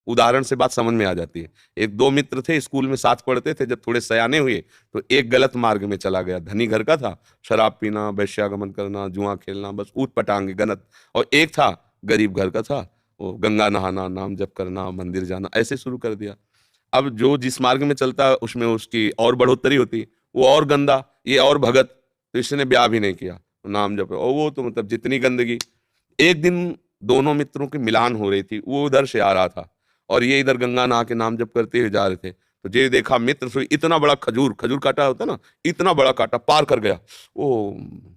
उदाहरण से बात समझ में आ जाती है। एक दो मित्र थे, स्कूल में साथ पढ़ते थे। जब थोड़े सयाने हुए तो एक गलत मार्ग में चला गया, धनी घर का था, शराब पीना, वैश्यागमन करना, जुआ खेलना, बस ऊट पटांग गलत। और एक था गरीब घर का था, वो गंगा नहाना, नाम जप करना, मंदिर जाना, ऐसे शुरू कर दिया। अब जो जिस मार्ग में चलता है उसमें उसकी और बढ़ोतरी होती, वो और गंदा, ये और भगत। तो इसने ब्याह भी नहीं किया, नाम जप, और वो तो मतलब जितनी गंदगी। एक दिन दोनों मित्रों की मिलान हो रही थी, वो उधर से आ रहा था और ये इधर गंगा नहा के नाम जप करते हुए जा रहे थे। तो ये देखा मित्र से इतना बड़ा खजूर, खजूर काटा होता है ना, इतना बड़ा काटा पार कर गया। वो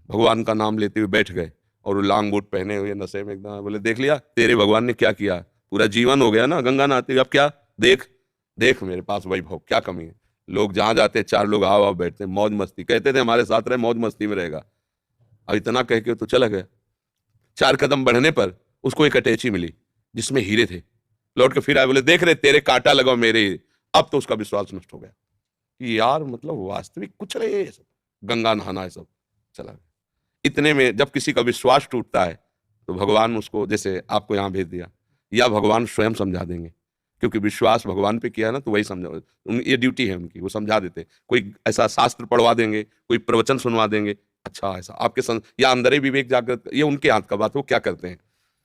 भगवान का नाम लेते हुए बैठ गए और वो लांग बूट पहने हुए नशे में एकदम। बोले देख लिया तेरे भगवान ने क्या किया, पूरा जीवन हो गया ना गंगा नहाते हुए, अब क्या, देख देख मेरे पास वैभव, क्या कमी है। लोग जहां जाते चार लोग आओ आओ बैठते हैं, मौज मस्ती, कहते थे हमारे साथ रहे, मौज मस्ती में रहेगा। अब इतना कह के तो चला गया। 4 कदम बढ़ने पर उसको एक अटैची मिली जिसमें हीरे थे। लौट के फिर आए, बोले देख रहे तेरे कांटा लगाओ मेरे हीरे। अब तो उसका विश्वास नष्ट हो गया कि यार मतलब वास्तविक कुछ नहीं है ये सब, गंगा नहाना है सब, चला गया। इतने में जब किसी का विश्वास टूटता है तो भगवान उसको, जैसे आपको यहां भेज दिया, या भगवान स्वयं समझा देंगे, क्योंकि विश्वास भगवान पे किया ना तो वही समझा। ये ड्यूटी है उनकी, वो समझा देते। कोई ऐसा शास्त्र पढ़वा देंगे, कोई प्रवचन सुनवा देंगे, अच्छा ऐसा आपके या अंदर ही विवेक जागृत, ये उनके हाथ का बात है, वो क्या करते हैं।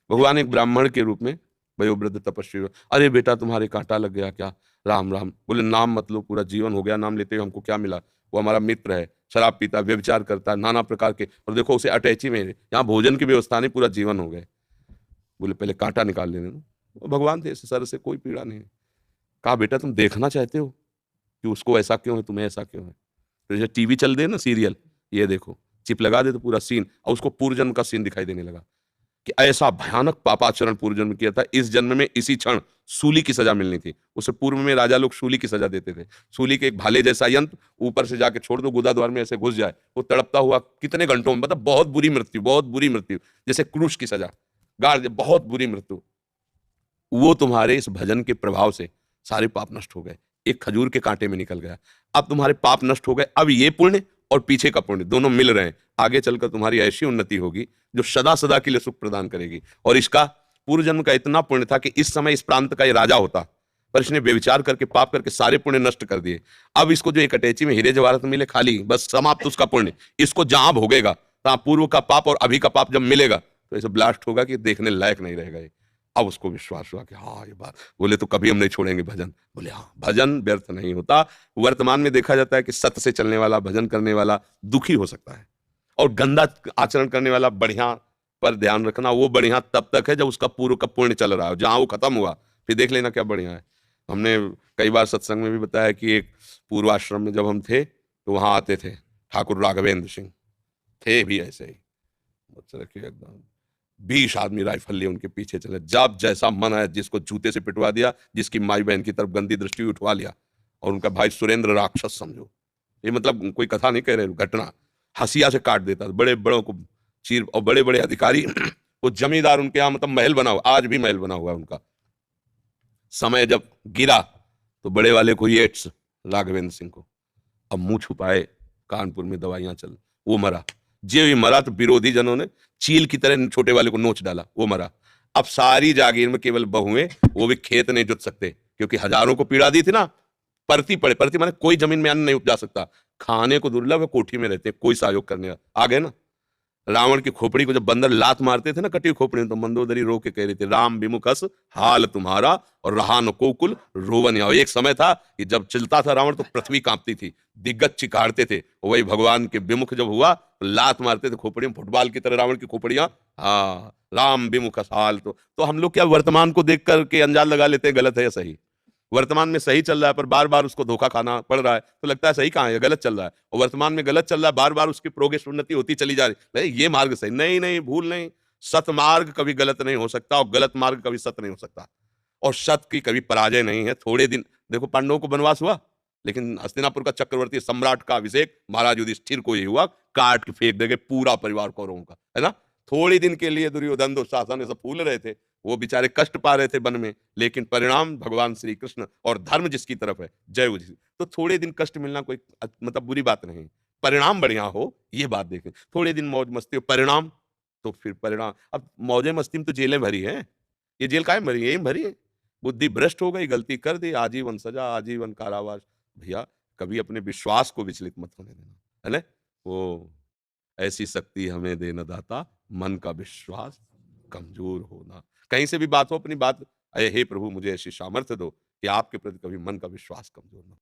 भगवान एक ब्राह्मण के रूप में वयोवृद्ध तपस्वी, अरे बेटा तुम्हारे कांटा लग गया क्या, राम राम। बोले नाम मत लो, पूरा जीवन हो गया नाम लेते हुए, हमको क्या मिला। वो हमारा मित्र है, शराब पीता, व्यभिचार करता है, नाना प्रकार के, और देखो उसे अटैची में यहाँ भोजन की व्यवस्था नहीं, पूरा जीवन हो गए। बोले पहले कांटा निकाल लेने दो। भगवान थे, सर से कोई पीड़ा नहीं। कहा बेटा तुम देखना चाहते हो कि उसको ऐसा क्यों है, तुम्हें ऐसा क्यों है। तो जैसे टीवी चल दे ना सीरियल, ये देखो, चिप लगा दे तो पूरा सीन, और उसको पूर्व जन्म का सीन दिखाई देने लगा कि ऐसा भयानक पापाचरण पूर्व जन्म किया था, इस जन्म में इसी क्षण सूली की सजा मिलनी थी। उससे पूर्व में राजा लोग सूली की सजा देते थे। सूली के एक भाले जैसा यंत्र ऊपर से जाके छोड़ दो, गुदा द्वार में ऐसे घुस जाए, वो तड़पता हुआ कितने घंटों में, मतलब बहुत बुरी मृत्यु, बहुत बुरी मृत्यु, जैसे क्रूश की सजा, गाड़ दे, बहुत बुरी मृत्यु। वो तुम्हारे इस भजन के प्रभाव से सारे पाप नष्ट हो गए, एक खजूर के कांटे में निकल गया। अब तुम्हारे पाप नष्ट हो गए, अब ये पुण्य और पीछे का पुण्य दोनों मिल रहे हैं। आगे चलकर तुम्हारी ऐसी उन्नति होगी जो सदा सदा के लिए सुख प्रदान करेगी। और इसका पूर्व जन्म का इतना पुण्य था कि इस समय इस प्रांत का ये राजा होता, पर इसने व्यभिचार करके पाप करके सारे पुण्य नष्ट कर दिए। अब इसको जो एक अटैची में हीरे जवाहरात मिले, खाली बस समाप्त उसका पुण्य। इसको जहां भोगेगा तहां पूर्व का पाप और अभी का पाप जब मिलेगा तो ऐसे ब्लास्ट होगा कि देखने लायक नहीं रहेगा ये। अब उसको विश्वास हुआ कि हाँ ये बात, बोले तो कभी हम नहीं छोड़ेंगे भजन। बोले हाँ, भजन व्यर्थ नहीं होता। वर्तमान में देखा जाता है कि सत्य से चलने वाला, भजन करने वाला दुखी हो सकता है, और गंदा आचरण करने वाला बढ़िया। पर ध्यान रखना, वो बढ़िया तब तक है जब उसका पूर्व का पुण्य चल रहा है, जहां वो खत्म हुआ फिर देख लेना क्या बढ़िया है। हमने कई बार सत्संग में भी बताया कि एक पूर्वाश्रम में जब हम थे तो वहां आते थे ठाकुर राघवेंद्र सिंह, थे भी ऐसे ही, रखिए एकदम 20 आदमी राइफल लिए उनके पीछे चले, जब जैसा मन है जिसको जूते से पिटवा दिया, जिसकी माई बहन की तरफ गंदी दृष्टि उठवा लिया। और उनका भाई सुरेंद्र राक्षस समझो, ये मतलब कोई कथा नहीं कह रहे, घटना, हंसिया से काट देता था बड़े बड़ों को चीर। और बड़े बड़े अधिकारी वो जमींदार उनके यहाँ, मतलब महल बना हुआ, आज भी महल बना हुआ है उनका। समय जब गिरा तो बड़े वाले को ये एड्स, राघवेंद्र सिंह को, अब मुंह छुपाए, कानपुर में दवाइयां चल, वो मरा। जे भी मरा तो विरोधी जनों ने चील की तरह छोटे वाले को नोच डाला, वो मरा। अब सारी जागीर में केवल बहुएं, वो भी खेत नहीं जुत सकते क्योंकि हजारों को पीड़ा दी थी ना। परती पड़े, परती माने कोई जमीन में अन्न नहीं उपजा सकता, खाने को दुर्लभ है, कोठी में रहते, कोई सहयोग करने आ गए ना। रावण की खोपड़ी को जब बंदर लात मारते थे ना, कटी खोपड़ी, तो मंदोदरी रो के कह रही थी, राम विमुख हस हाल तुम्हारा और रहा न कोकुल रोवन यहाँ। एक समय था कि जब चलता था रावण तो पृथ्वी कांपती थी, दिग्गज चिकाड़ते थे। वही भगवान के विमुख जब हुआ तो लात मारते थे खोपड़ी में, फुटबॉल की तरह रावण की खोपड़ियां। हाँ, राम विमुख हस हाल। तो हम लोग क्या वर्तमान को देख करके अंजाद लगा लेते हैं गलत है या सही। वर्तमान में सही चल रहा है पर बार बार उसको धोखा खाना पड़ रहा है, तो लगता है सही कहाँ है, गलत चल रहा है। और वर्तमान में गलत चल रहा है, बार बार उसकी प्रोग्रेस, उन्नति होती चली जा रही है, ये मार्ग सही नहीं, नहीं भूल नहीं। सत मार्ग कभी गलत नहीं हो सकता और गलत मार्ग कभी सत्य नहीं हो सकता, और सत्य की कभी पराजय नहीं है। थोड़े दिन देखो, पांडवों को वनवास हुआ, लेकिन हस्तिनापुर का चक्रवर्ती सम्राट का अभिषेक महाराज युधिष्ठिर को ही हुआ, काट के फेंक देंगे पूरा परिवार कौरवों का, है ना। थोड़ी दिन के लिए दुर्योधन दुशासन सब फूल रहे थे, वो बेचारे कष्ट पा रहे थे वन में, लेकिन परिणाम भगवान श्री कृष्ण और धर्म जिसकी तरफ है, जय उसी। तो थोड़े दिन कष्ट मिलना कोई मतलब बुरी बात नहीं, परिणाम बढ़िया हो ये बात देखें। थोड़े दिन मौज मस्ती हो, परिणाम तो फिर परिणाम। अब मौजे मस्ती में तो जेलें भरी हैं, ये जेल काहे भरी है, यही भरी है। बुद्धि भ्रष्ट हो गई, गलती कर दी, आजीवन सजा, आजीवन कारावास। भैया कभी अपने विश्वास को विचलित मत होने देना, है ना? वो ऐसी शक्ति हमें दे न दाता, मन का विश्वास कमज़ोर होना। कहीं से भी बात हो अपनी बात, अये हे प्रभु मुझे ऐसी सामर्थ्य दो कि आपके प्रति कभी मन का विश्वास कमज़ोर ना हो।